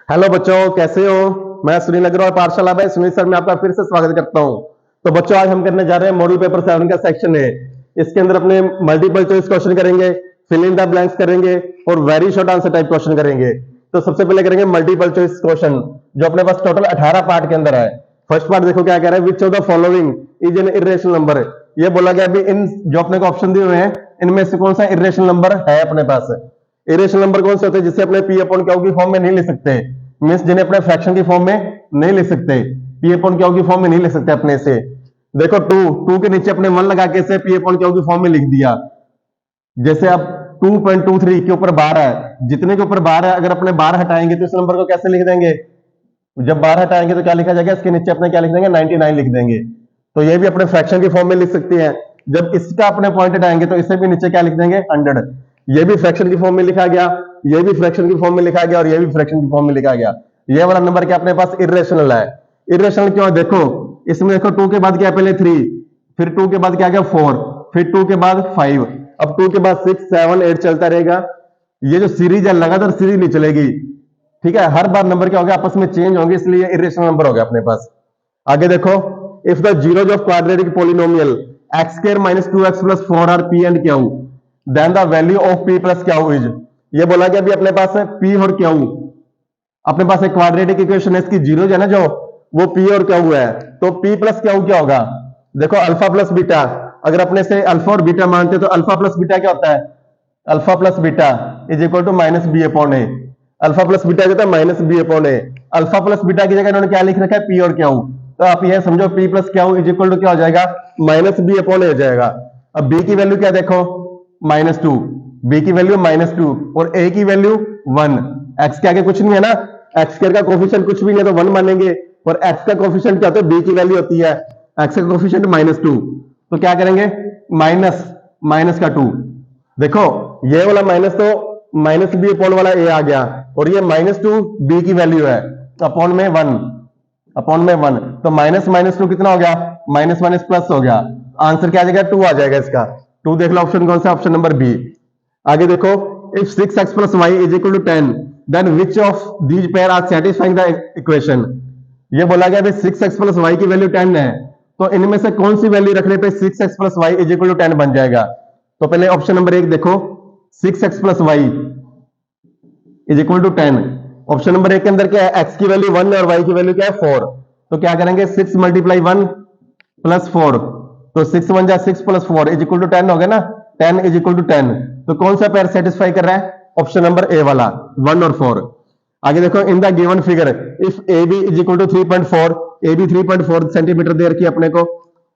Hello बच्चों, कैसे हो। मैं सुनील अग्रवाल पाठशाला में सुनील सर में आपका फिर से स्वागत करता हूं। तो बच्चों, आज हम करने जा रहे हैं मॉडल पेपर 7 का सेक्शन है। इसके अंदर अपने मल्टीपल चॉइस क्वेश्चन करेंगे, फिल इन द ब्लैंक्स करेंगे और very short answer type question करेंगे। तो सबसे पहले करेंगे मल्टीपल चॉइस क्वेश्चन, जो अपने पास टोटल 18 पार्ट के अंदर है। फर्स्ट पार्ट देखो क्या कह रहा है, विच of the following is an irrational number. ये बोला गया अभी इन जो अपने को ऑप्शन दिए हुए हैं, इनमें से कौन सा इरेशनल नंबर है अपने पास। इरेशनल नंबर कौन से होते हैं जिसे अपने पी अपॉन क्यू की फॉर्म में नहीं ले सकते, मीन्स जिन्हें अपने फ्रैक्शन की फॉर्म में नहीं ले सकते, पी अपॉन क्यू की फॉर्म में नहीं ले सकते अपने से। देखो टू के नीचे अपने 1 लगा के इसे पी अपॉन क्यू की फॉर्म में लिख दिया। जैसे अब 2.23 के ऊपर 12 है, जितने के ऊपर 12 है, अगर अपने 12 हटाएंगे तो इस नंबर को कैसे लिख देंगे। जब 12 हटाएंगे तो क्या लिखा जाएगा, इसके नीचे अपने क्या लिख देंगे, 99 लिख देंगे। तो ये भी अपने फ्रैक्शन की फॉर्म में लिख सकते हैं। जब इसका अपने पॉइंट हटाएंगे तो इसे भी नीचे क्या लिख देंगे, 100। ये भी फ्रैक्शन की फॉर्म में लिखा गया, ये भी फ्रैक्शन की फॉर्म में लिखा गया और ये भी फ्रैक्शन की फॉर्म में लिखा गया। ये वाला नंबर क्या अपने पास इरेशनल है। इरेशनल क्यों है, देखो इसमें देखो 2 के बाद क्या है, पहले 3, फिर 2 के बाद क्या गया 4, फिर 2 के बाद 5, अब 2 के बाद 6 7 8 चलता रहेगा। ये जो सीरीज है लगातार सीरीज नहीं चलेगी, ठीक है। हर बार नंबर क्या हो गया, आपस में चेंज होंगे, इसलिए इरेशनल नंबर हो गया अपने पास। आगे देखो, if the zeros of quadratic polynomial x square minus 2x plus 4 are P and Q, then the value of p plus Q is. ये बोला कि अभी अपने पास है p और q, अपने पास एक क्वाड्रेटिक इक्वेशन है, इसकी जीरोज है ना जो, वो p और q है। तो p प्लस क्यू क्या होगा, देखो अल्फा प्लस बीटा। अगर अपने से अल्फा और बीटा मानते तो अल्फा प्लस बीटा क्या होता है, alpha plus beta is equal to minus B upon A. Alpha plus beta जो है minus B upon A. Alpha plus beta की जगह इन्होंने क्या लिख रखा है, पी और क्यू। तो आप ये समझो P plus Q is equal to क्या हो जाएगा, माइनस बी अपॉन ए हो जाएगा। अब बी की वैल्यू क्या देखो, -2, बी की वैल्यू -2 और ए की वैल्यू 1। एक्स के आगे कुछ नहीं है ना, एक्स स्क्वायर का कोफिशिएंट कुछ भी नहीं है तो 1 मानेंगे, और एक्स का कोफिशिएंट क्या होता है, बी की वैल्यू होती है, एक्स का कोफिशिएंट -2। तो क्या करेंगे, माइनस माइनस का 2। देखो ये वाला माइनस तो माइनस बी अपॉन वाला ए आ गया, और ये -2 बी की वैल्यू है, अपॉन में 1, अपॉन में 1। तो माइनस माइनस 2 कितना हो गया, माइनस माइनस प्लस हो गया। आंसर क्या आ जाएगा, 2 आ जाएगा इसका। 2 देख लो ऑप्शन कौन सा, ऑप्शन नंबर बी। आगे देखो, if 6x plus Y is equal to 10, then which of these pair are satisfying the equation. ये बोला गया 6x प्लस वाई की वैल्यू 10 है, तो इनमें से कौन सी वैल्यू रखने पे 6x plus Y is equal to 10 बन जाएगा। तो पहले ऑप्शन नंबर 1 देखो, 6x plus Y is equal to 10। Option number 1 के अंदर क्या है, x की वैल्यू 1 है और y की वैल्यू क्या है 4। तो क्या करेंगे, 6 मल्टीप्लाई 1 प्लस 4, तो 6 1 जा 6 प्लस 4 इज इक्वल टू 10 हो गया ना, 10 इज इक्वल टू 10। तो कौन सा पेयर सेटिस्फाई कर रहा है, ऑप्शन नंबर ए वाला, 1 और 4। आगे देखो, in the given figure if A B is equal to 3.4, A B 3.4 centimetre दे रखी है अपने को,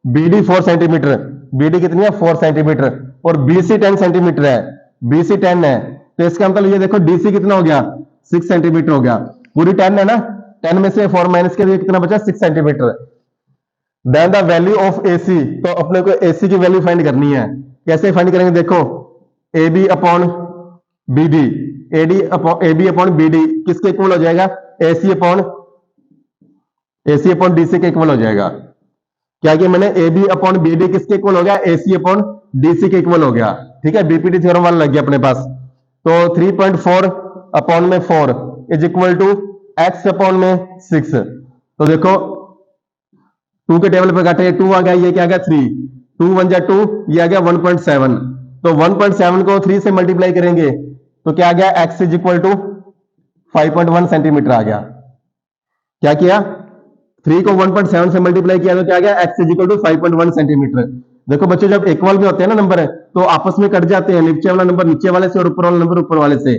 B D 4 centimetre, B D कितनी है 4 सेंटीमीटर, और बी सी 10 सेंटीमीटर है, बी सी 10 है। तो इसका मतलब ये देखो डी सी कितना हो गया, 6 सेंटीमीटर हो गया। पूरी 10 है ना, 10 में से 4 माइनस के लिए कितना बचा, 6 centimetre. Then the value of A C, तो अपने को ए सी की वैल्यू फाइंड करनी है। कैसे फाइंड करेंगे, देखो A B upon B D, A B upon B D किसके इक्वल हो जाएगा, ए सी अपॉन डी सी के इक्वल हो जाएगा। क्या किया मैंने, A B upon B D किसके इक्वल हो गया, ए सी अपॉन डी सी के इक्वल हो गया, ठीक है। बीपीटी थ्योरम वाला लग गया अपने पास। तो 3.4 अपॉन में 4 is equal to x upon में 6। तो देखो 2 के टेबल पर काटे, 2 आ गया, ये क्या आ गया 3, 2 1 जा 2, ये आ गया 1.7। तो 1.7 को 3 से मल्टीप्लाई करेंगे तो क्या आ गया, x is equal to 5.1 centimetre आ गया। क्या किया, 3 को 1.7 से मल्टीप्लाई किया तो क्या आ गया, x is equal to 5.1 centimetre. देखो बच्चों, जब इक्वल में होते हैं ना नंबर, तो आपस में कट जाते हैं, नीचे वाला नंबर नीचे वाले से और ऊपर वाला नंबर ऊपर वाले से,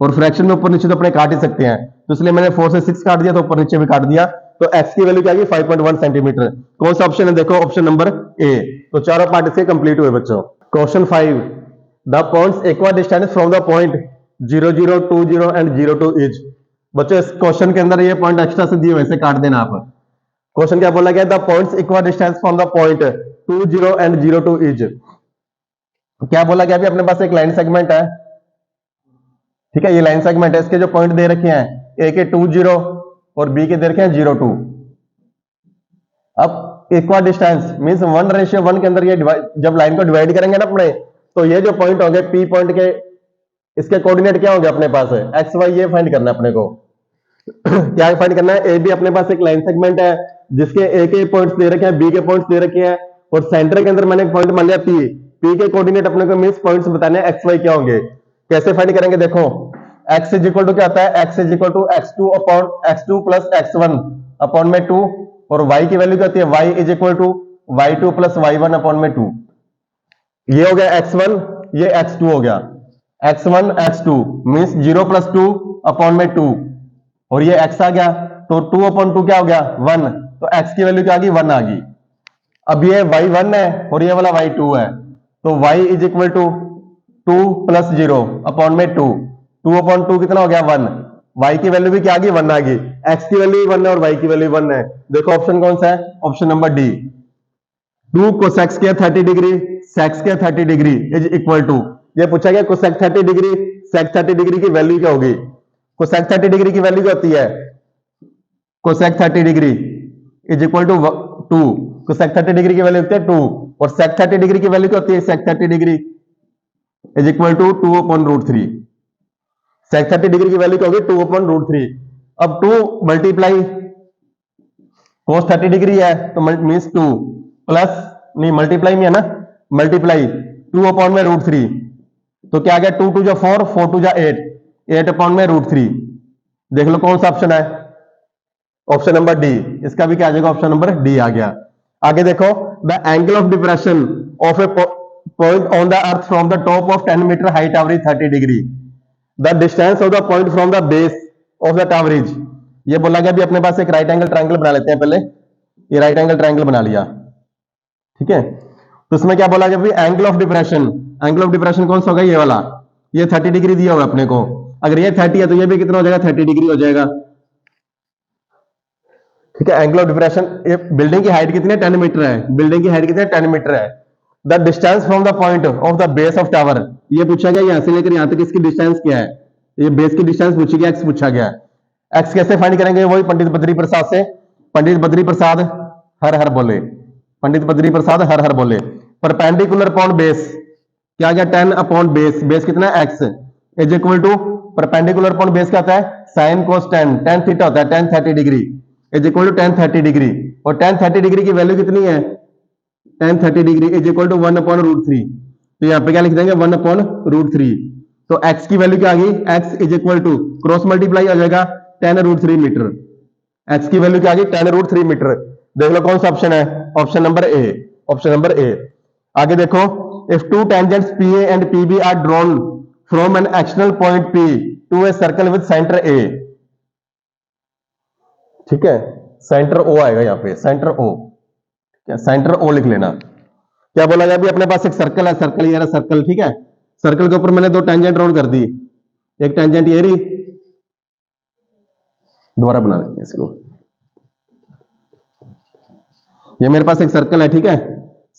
और फ्रैक्शन में ऊपर नीचे तो अपने काट ही सकते हैं। तो इसलिए मैंने 4 से 6 काट दिया, तो ऊपर नीचे भी काट दिया। तो एक्स की वैल्यू क्या आ गई, 5.1 सेंटीमीटर। कौन सा ऑप्शन है, देखो ऑप्शन नंबर ए। तो चारों पार्ट इसके कंप्लीट हुए बच्चों। Question 5, the points equal distance from the point 0 0 2 0 and 0 2 is. बच्चों इस क्वेश्चन के अंदर ये पॉइंट एक्स्ट्रा से दिए हुए, इसे काट देना आप। क्वेश्चन क्या बोला गया, the points equal distance from the point 2 0 and 0 2 is. क्या बोला गया, अभी अपने पास एक लाइन सेगमेंट है, ठीक है, ये लाइन सेगमेंट है, इसके जो पॉइंट दे रखे हैं, ए के 2 0 और बी के दे रखे हैं 0 2। अब इक्वल डिस्टेंस मींस 1:1 के अंदर ये जब लाइन को डिवाइड करेंगे ना अपने, तो ये जो पॉइंट होंगे पी पॉइंट के, इसके कोऑर्डिनेट क्या होंगे अपने पास, एक्स वाई, ये फाइंड करना है अपने को। क्या फाइंड करना है? ए बी अपने पास एक लाइन सेगमेंट है जिसके ए के पॉइंट्स दे रखे हैं, बी के पॉइंट्स दे रखे हैं, और सेंटर के अंदर मैंने एक पॉइंट मान लिया पी। पी के कोऑर्डिनेट अपने को मींस पॉइंट्स बताने एक्स वाई क्या होंगे। कैसे फाइंड करेंगे? देखो x इज इक्वल टू क्या होता है? x is equal to x2 upon x2 plus x1 upon में 2, और y की वैल्यू क्या होती है? y is equal to y2 plus y1 upon में 2। ये हो गया x1, ये x2 हो गया। x1 x2 means 0 plus 2 upon में 2, और ये x आ गया, तो 2 अपॉन 2 क्या हो गया? 1, तो x की वैल्यू क्या आ गई? 1 आ गई। अब ये y1 है और ये वाला y2 है, तो y is equal to 2 plus 0 upon में 2, 2 अपॉन 2 कितना हो गया? 1। y की वैल्यू भी क्या आ गई? 1 आ गई। x की वैल्यू 1 है और y की वैल्यू 1 है। देखो ऑप्शन कौन सा है? Option number D. 2 cosec square 30 degree sec square 30 degree is equal to, ये पूछा गया कोसेक 30 डिग्री सेक 30 डिग्री की वैल्यू क्या होगी? कोसेक 30 डिग्री की वैल्यू क्या होती है? Cosec 30 degree is equal to 2। Cosec 30 degree की वैल्यू होती है 2, और सेक 30 डिग्री की वैल्यू क्या होती है? Sec 30 degree is equal to 2 upon root 3। Sec 30 degree की वैल्यू क्या होगी? 2 अपॉन रूट 3। अब 2 मल्टीप्लाई कोस 30 डिग्री है तो मीन्स 2 प्लस, नहीं मल्टीप्लाई में है ना, मल्टीप्लाई 2 अपॉन में रूट 3, तो क्या आ गया? 2 टू जा 4, 4 टू जा 8, 8 अपॉन में रूट 3। देख लो कौन सा ऑप्शन है? Option number D. इसका भी क्या आ जाएगा? ऑप्शन नंबर डी आ गया। आगे देखो, the angle of depression of a point on the earth from the top of 10 metre height average 30 degree, the distance of the point from the base of the average. ये बोला गया भी अपने पास एक right angle triangle बना लेते हैं पहले। ये राइट एंगल ट्रायंगल बना लिया, ठीक है। तो इसमें क्या बोला गया भी? Angle of depression. Angle of depression कौन सा होगा? ये वाला। ये 30 डिग्री दिया होगा अपने को। अगर ये 30 है तो ये भी कितना हो जाएगा? 30 डिग्री हो जाएगा, ठीक है। एंगल ऑफ डिप्रेशन, ये बिल्डिंग की हाइट कितनी है? 10 मीटर है। बिल्डिंग की हाइट कितनी है? 10 मीटर है। The distance from the point of the base of tower, ये पूछा गया यहां से लेकर यहां तक इसकी डिस्टेंस क्या है? ये बेस की डिस्टेंस पूछी गई, एक्स पूछा गया। एक्स कैसे फाइंड करेंगे? वही पंडित बद्री प्रसाद से। पंडित बद्री प्रसाद हर हर बोले, पंडित बद्री प्रसाद हर हर बोले। परपेंडिकुलर अपॉन बेस क्या गया? 10 अपॉन बेस, बेस कितना है? X is equal to perpendicular upon base क्या होता है? साइन कोस 10, tan थीटा होता है, tan 30 degree is equal to tan 30 degree, और tan 30 डिग्री की वैल्यू कितनी है? tan 30 degree is equal to 1 upon root 3। तो यहाँ पे क्या लिख देंगे? 1 अपॉन रूट 3। तो x की वैल्यू क्या आ गई? x is equal to cross multiply आ जाएगा 10 रूट 3 मीटर। x की वैल्यू क्या आ गई? 10 रूट 3 मीटर। देख लो कौन सा ऑप्शन है? Option number A. Option number A. आगे देखो, if two tangents PA and PB are drawn from an external point P to a circle with centre A, ठीक है। सेंटर O आएगा यहाँ पे, सेंटर O, क्या सेंटर O लिख लेना। क्या बोला गया? अभी अपने पास एक सर्कल है, सर्कल ये रहा सर्कल, ठीक है। सर्कल के ऊपर मैंने 2 टेंजेंट ड्रॉ कर दी। एक टेंजेंट ये रही, दोबारा बना देते हैं इसको। ये मेरे पास एक सर्कल है, ठीक है।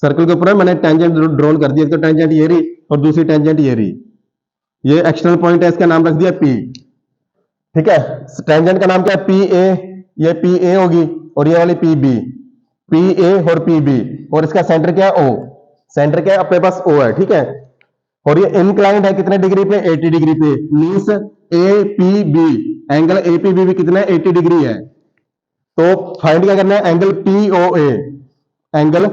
सर्कल के ऊपर मैंने टेंजेंट ड्रॉ कर दी। एक तो टेंजेंट ये रही और दूसरी टेंजेंट ये रही। ये एक्सटर्नल पॉइंट है, इसका नाम रख दिया P, ठीक है। टेंजेंट का नाम क्या है? PA। ये PA होगी और ये वाली PB, PA और PB, और इसका सेंटर क्या है? O। सेंटर क्या है? अपने पास O है, ठीक है। और ये इंक्लाइंड है कितने डिग्री पे? 80 डिग्री पे। मींस APB, एंगल APB भी कितना है? 80 डिग्री है। तो फाइंड क्या करना है? Angle POA, angle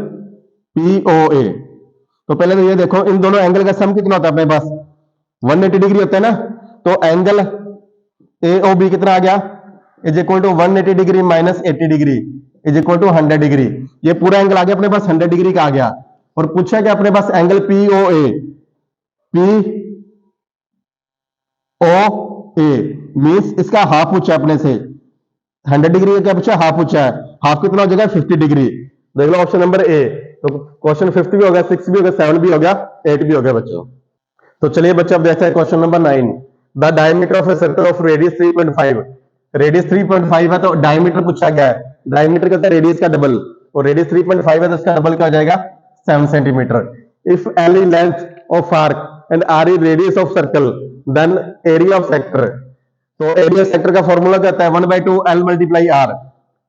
POA। तो पहले तो ये देखो, इन दोनों एंगल का सम कितना होता है अपने पास? 180 डिग्री होता है ना। तो एंगल AOB कितना आ गया? Is equal to 180 degree minus 80 degree is equal to 100 degree. ये पूरा एंगल आ गया अपने पास 100 डिग्री का आ गया। और पूछा क्या अपने पास? एंगल POA, POA मींस इसका हाफ पूछा अपने से। 100 डिग्री का क्या पूछा? हाफ पूछा है। हाफ कितना हो जाएगा? 50 डिग्री। देख लो ऑप्शन नंबर ए। तो क्वेश्चन 50 भी हो गया, 6 भी हो गया, 7 भी हो गया, 8 भी हो गया बच्चों। तो चलिए बच्चों अब देखते हैं question number 9। The diameter of a circle of radius 3.5, radius 3.5 है तो डायमीटर पूछा गया है। डायमीटर कहता है रेडियस का डबल, और रेडियस 3.5 है तो इसका डबल क्या हो जाएगा? 7 centimetre. If L is length of arc and R is radius of circle, then area of sector। तो एरिया सेक्टर का फॉर्मूला क्या होता है? 1/2 L multiply R।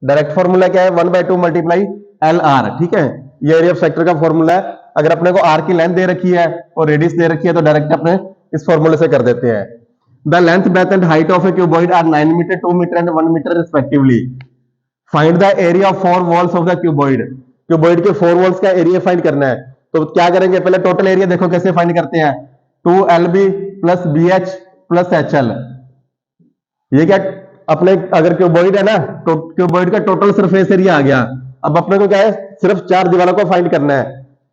Direct formula क्या है? 1/2 मल्टीप्लाई L R, ठीक है। ये एरिया ऑफ सेक्टर का फॉर्मूला है। अगर अपने को R की लेंथ दे रखी है और रेडियस दे रखी है तो डायरेक्ट अपने इस फॉर्मूले से कर देते हैं। The length breadth and height of a cuboid are 9 metre 2 metre and 1 metre respectively. Find the area of 4 walls of the cuboid. Cuboid के 4 वॉल्स का एरिया फाइंड करना है। तो क्या करेंगे, पहले टोटल एरिया देखो कैसे फाइंड करते हैं। 2LB plus BH plus HL। ये क्या अपने अगर क्यूबॉइड है ना तो क्यूबॉइड का टोटल सरफेस एरिया आ गया। अब अपने को क्या है, सिर्फ 4 दीवारों को फाइंड करना है,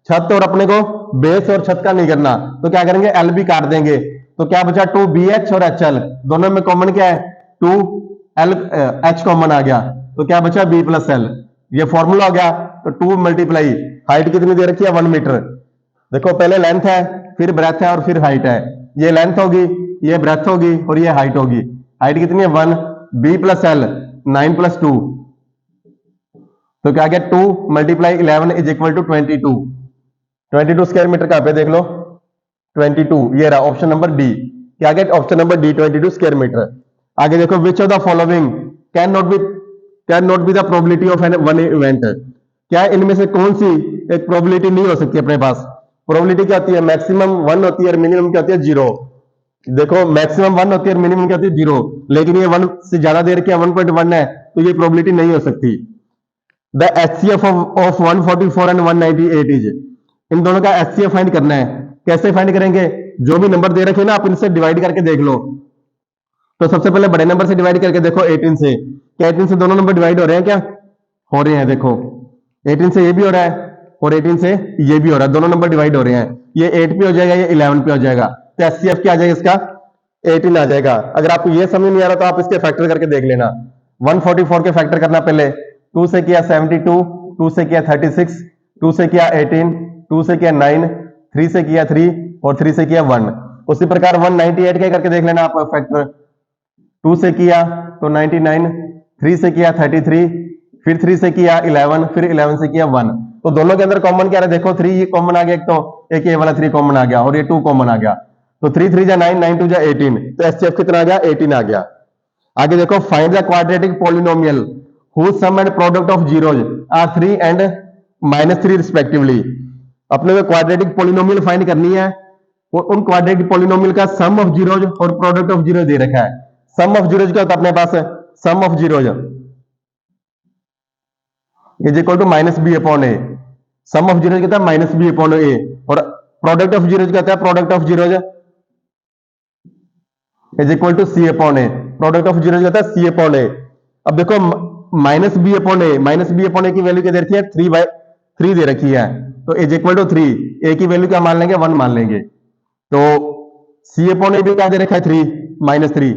छत और अपने को बेस और छत का नहीं करना। तो क्या करेंगे, LB काट देंगे तो क्या बचा 2BH और HL। दोनों में कॉमन क्या है, 2H कॉमन आ गया तो क्या बचा B प्लस L। ये फॉर्मूला हो गया। तो 2 मल्टीप्लाई हाइट कितनी दे रखी है 1 मीटर। देखो पहले लेंथ है, फिर ब्रेथ है और फिर हाइट है। ये लेंथ होगी, ये ब्रेथ होगी और ये हाइट होगी। हाइट कितनी है 1, B प्लस L 9 प्लस 2 तो क्या गया 2 multiply 11 is equal to 22। 22 square metre कहां पे देख लो 22, ये रहा ऑप्शन नंबर डी। क्या गया option number D 22 square metre. आगे देखो which of the following can not be the probability of an one event. क्या इनमें से कौन सी एक प्रोबेबिलिटी नहीं हो सकती अपने पास। प्रोबेबिलिटी क्या होती है, मैक्सिमम 1 होती है और मिनिमम क्या होती है 0। देखो मैक्सिमम 1 होती है और मिनिमम क्या होती है 0, लेकिन ये 1 से ज्यादा देर के 1.1 है तो ये प्रोबेबिलिटी नहीं हो सकती। The HCF of 144 and 198 is. इन दोनों का HCF फाइंड करना है। कैसे फाइंड करेंगे, जो भी नंबर दे रखे ना आप इनसे डिवाइड करके देख लो। तो सबसे पहले बड़े नंबर से डिवाइड करके देखो 18 से। क्या 18 से दोनों नंबर डिवाइड हो रहे हैं, क्या हो रहे हैं। देखो 18 से ये भी हो रहा है और 18 से ये भी हो रहा है, दोनों नंबर डिवाइड हो रहे हैं। ये 8 पे हो जाएगा, ये 11 पे हो जाएगा। तो HCF क्या आ जाएगा इसका 18 आ जाएगा। अगर आपको ये समझ नहीं आ रहा तो आप इसके फैक्टर करके देख लेना। 144 के फैक्टर करना, पहले 2 से किया 72, 2 से किया 36, 2 से किया 18, 2 से किया 9, 3 से किया 3 और 3 से किया 1। उसी प्रकार 198 के करके देख लेना आप फैक्टर। 2 से किया तो 99, 3 से किया 33, फिर 3 से किया 11, फिर 11 से किया 1। तो दोनों के अंदर कॉमन क्या है, देखो 3 कॉमन आ गया, एक तो एक ये वाला 3 कॉमन आ गया और ये 2 कॉमन आ गया। तो 3 3 जा 9, 9 2 जा 18। तो HCF कितना आ गया 18 आ गया। आगे देखो find the quadratic polynomial whose sum and product of zeros are 3 and -3 respectively. अपने को क्वाड्रेटिक पॉलिनोमियल फाइंड करनी है और उन क्वाड्रेटिक पॉलिनोमियल का सम ऑफ जीरोज और प्रोडक्ट ऑफ जीरोज दे रखा है। सम ऑफ जीरोज क्या होता है अपने पास, sum of zeros is equal to -b upon A. Sum of zeros कहता है -b अपॉन ए और प्रोडक्ट ऑफ जीरोज कहता है product of zeros is equal to c upon A. Product of zeros कहता है c अपॉन ए। अब देखो -b upon ए की वैल्यू क्या दे रखी है 3 दे रखी है, तो इज इक्वल टू 3। ए की वैल्यू क्या मान लेंगे 1 मान लेंगे। तो c अपॉन ए भी क्या दे रखा है 3 -3,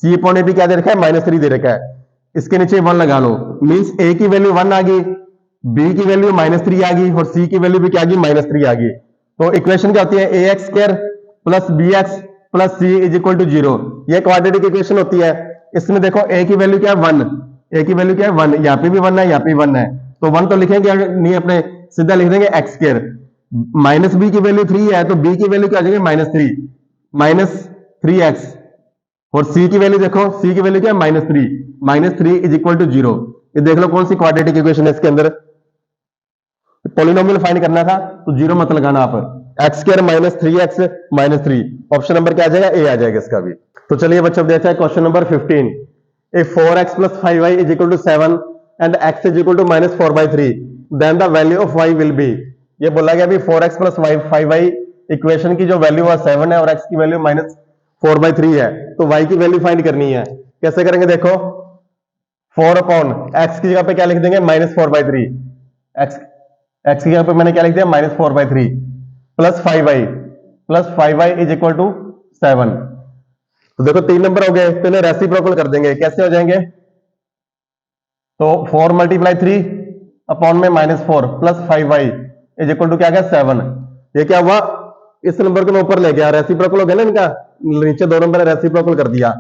c अपॉन ए भी क्या दे रखा है -3 दे रखा है। इसके नीचे 1 लगा लो, मींस a की वैल्यू 1 आ गई, b की वैल्यू -3 आ गई और c की वैल्यू भी क्या आ गई -3 आ गई। तो इक्वेशन क्या होती है ax square plus bx plus c is equal to 0। ये क्वाड्रेटिक इक्वेशन होती है। इसमें देखो a की वैल्यू क्या है 1, a की वैल्यू क्या है 1, यहाँ पे भी 1 है यहाँ पे 1 है, तो 1 तो लिखेंगे नहीं, अपने सीधा लिख देंगे x स्क्वायर। -b की वैल्यू 3 है तो b की वैल्यू क्या आ जाएगी -3x और c की वैल्यू देखो, c की वैल्यू क्या है -3 इज इक्वल टू 0। ये देख लो कौन सी क्वाड्रेटिक इक्वेशन है इसके अंदर। पॉलिनोमियल फाइंड करना था तो 0 मत लगाना आप, x square -3x -3, option number क्या आ जाएगा a आ जाएगा इसका भी। तो चलिए बच्चों देखते हैं question number 15। If 4x plus 5y is equal to 7 and x is equal to -4/3, then the value of y will be। ये बोला गया अभी 4x plus 5y इक्वेशन की जो वैल्यू है 7 है और x की वैल्यू -4/3 है, तो y की वैल्यू फाइंड करनी है। कैसे करेंगे देखो, 4 अपॉन x की जगह पे क्या लिख देंगे -4/3, x की जगह पे मैंने क्या लिख दिया -4/3 plus 5y is equal to 7। तो देखो 3 नंबर हो गए, तो इन्हें रेसिप्रोकल कर देंगे। कैसे हो जाएंगे, तो 4 मल्टीप्लाई 3 अपॉन में -4 plus 5y is equal to क्या गया 7। ये क्या हुआ, इस नंबर को मैं ऊपर ले गया, रेसिप्रोकल हो गया ना इनका, नीचे 2 नंबर रेसिप्रोकल कर दिया।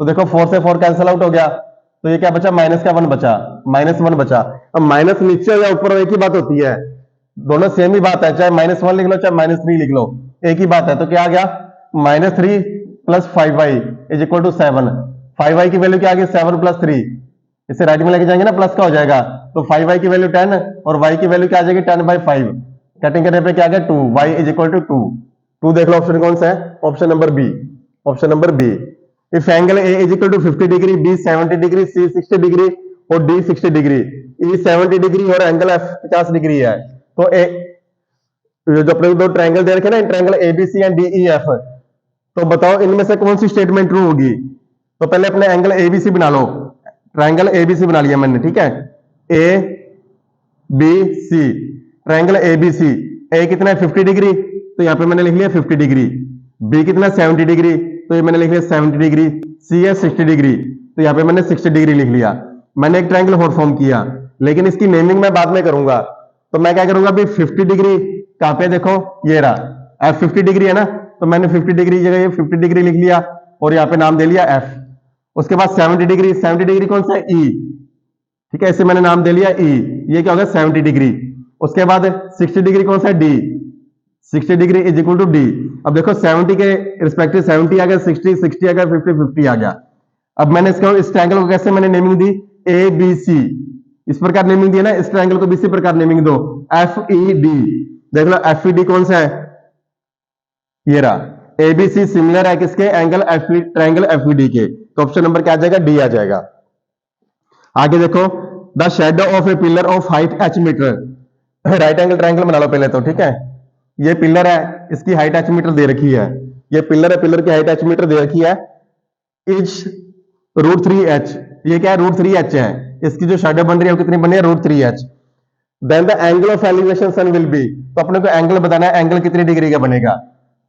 तो देखो 4 से 4 कैंसिल आउट हो गया, तो ये क्या बचा -1 बचा, -1 बचा। अब माइनस नीचे या ऊपर एक ही बात होती है, दोनों सेम ही बात है, चाहे -1 लिख लो चाहे -3 लिख लो, एक ही बात है। तो क्या आ गया -3 plus 5y is equal to 7। 5y की वैल्यू क्या आ गई 7 प्लस 3, इसे राइट में लेके जाएंगे ना प्लस का हो जाएगा, तो 5y की वैल्यू 10 और y की वैल्यू क्या आ जाएगी 10/5। कटिंग करने पे क्या आ गया 2, y इज इक्वल टू 2। देख लो ऑप्शन कौन सा है, option number B, option number B. If angle A is equal to 50 degree, B 70 degree, C 60 degree और डी 60 डिग्री, ई 70 डिग्री और एंगल एफ 50 डिग्री है, तो ए जो अपने दो ट्रायंगल दे रखे ना, ट्रायंगल एबीसी एंड डीईएफ, तो बताओ इनमें से कौन सी स्टेटमेंट ट्रू होगी। तो पहले अपने एंगल एबीसी बना लो, ट्रायंगल एबीसी बना लिया मैंने, ठीक है, A B C, triangle ABC, A कितना है 50 डिग्री, तो यहां पे मैंने लिख लिया 50 डिग्री, बी कितना 70 डिग्री, तो ये मैंने लिख लिया 70 डिग्री, सी है 60 डिग्री, तो यहां पे मैंने 60 डिग्री लिख लिया। मैंने एक ट्रायंगल और फॉर्म किया, लेकिन इसकी नेमिंग मैं बाद में करूंगा। तो मैं क्या करूंगा अभी, 50 डिग्री कहां पे, देखो ये रहा एफ 50 डिग्री है ना, तो मैंने 50 डिग्री जगह ये 50 डिग्री लिख लिया और यहाँ पे नाम दे लिया एफ। उसके बाद 70 डिग्री, 70 डिग्री कौन सा है, ई, ठीक है, इसे मैंने नाम दे लिया ई, ये क्या होगा 70 डिग्री। उसके बाद 60 डिग्री कौन सा है, D, 60 degree is equal to D. अब देखो 70 के रिस्पेक्टिव 70 आ गया, 60 60 आ गया, 50 50 आ गया। अब मैंने इसको, इस ट्रायंगल को कैसे मैंने नेमिंग दी, ए बी सी, इस प्रकार नेमिंग दी है ना, इस ट्रायंगल को भी इसी प्रकार नेमिंग दो, एफ ई डी। देख लो एफ ई डी कौन सा है, ये रहा। एबीसी सिमिलर है किसके, एंगल एफ ट्रायंगल एफईडी के, तो ऑप्शन नंबर क्या आ जाएगा, डी आ जाएगा। आगे देखो, the shadow of a pillar of height H metre, right angle triangle बना लो पहले तो, ठीक है, ये पिलर है, इसकी हाइट एच मीटर दे रखी है, ये पिलर है, पिलर की हाइट एच मीटर दे रखी है, इच √3h, ये क्या है √3h है, इसकी जो शेडो बन रही है वो कितनी बनी है, √3h। Then the angle of elevation sun will be, तो अपने को एंगल बताना है, एंगल कितनी डिग्री का बनेगा,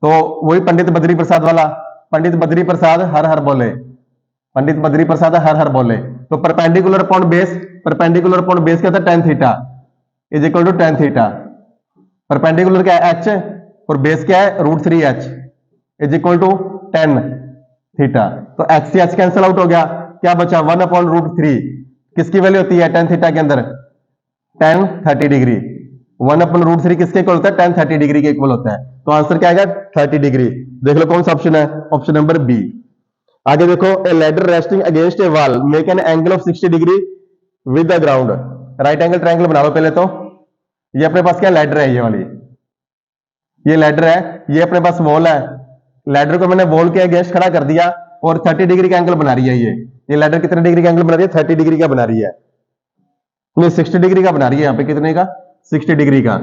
तो वही पंडित बद्री प्रसाद वाला, पंडित बद्री प्रसाद हर हर बोले, पंडित बद्री प्रसाद हर हर बोले। तो perpendicular upon base, perpendicular upon base क्या था, tan theta is equal to tan theta. Perpendicular क्या है, h, और बेस क्या है √3h is equal to tan theta. तो h से h कैंसिल आउट हो गया, क्या बचा 1/√3, किसकी वैल्यू होती है tan थीटा के अंदर, tan 30 डिग्री। 1/√3 किसके इक्वल होता है, tan 30 डिग्री के इक्वल होता है। तो आंसर क्या आएगा 30 डिग्री। देख लो कौन सा ऑप्शन है, ऑप्शन नंबर बी। आगे देखो, a ladder resting against a wall make an angle of 60 degree with the ground, right angle triangle बना लो पहले तो। ये अपने पास क्या लैडर है, ये वाली, ये लैडर है, ये अपने पास वॉल है, लैडर को मैंने वॉल के अगेंस्ट खड़ा कर दिया और 30 डिग्री का एंगल बना रही है। ये लैडर कितने डिग्री का एंगल बना रही है, 30 डिग्री का बना रही है, नहीं 60 डिग्री का बना रही है, यहाँ पे कितने का, 60 डिग्री का।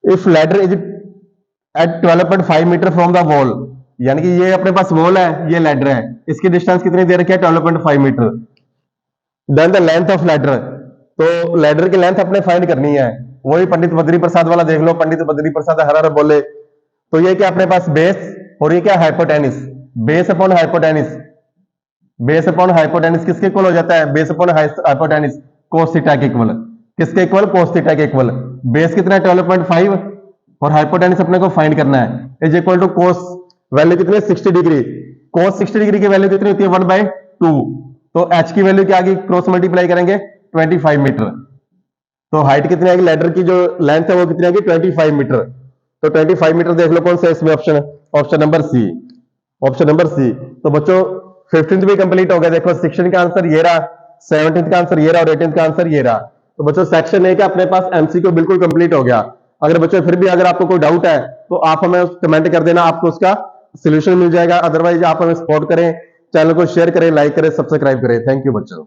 If ladder is at 12.5 metre from the wall, यानी कि ये अपने पास वॉल है, ये लैडर है, इसकी डिस्टेंस कितनी दे रखी है 12.5 metre. Then the length of ladder, तो लैडर की लेंथ अपने फाइंड करनी है, वही पंडित बद्री प्रसाद वाला देख लो, पंडित बद्री प्रसाद हर हर बोले। तो ये क्या अपने पास बेस, और ये क्या hypotenuse, base upon hypotenuse, base upon hypotenuse किसके इक्वल हो जाता है, base upon hypotenuse cos theta के इक्वल, किसके इक्वल, cos थीटा के इक्वल। बेस कितना है 12.5 और हाइपोटेनिस अपने को फाइंड करना है, is equal to cos, value कितनी है 60 डिग्री, cos 60 डिग्री की वैल्यू कितनी होती है 1/2, तो h की वैल्यू क्या आएगी, क्रॉस मल्टीप्लाई करेंगे 25 मीटर। तो हाइट कितनी आएगी, लैडर की जो लेंथ है वो कितनी आएगी 25 मीटर। तो 25 मीटर देख लो कौन सा है इसमें option, option number C, option number C. तो बच्चों 15th भी कंप्लीट हो गया, देखो 16 का आंसर ये रहा, 17th का आंसर ये रहा और 18th का आंसर ये रहा। तो बच्चों सेक्शन ए का अपने पास एमसीक्यू बिल्कुल कंप्लीट हो गया। अगर बच्चों फिर भी अगर आपको कोई डाउट है तो आप हमें कमेंट कर देना, आपको उसका सोल्यूशन मिल जाएगा। अदरवाइज आप हमें सपोर्ट करें, चैनल को शेयर करें, लाइक करें, सब्सक्राइब करें। थैंक यू बच्चों।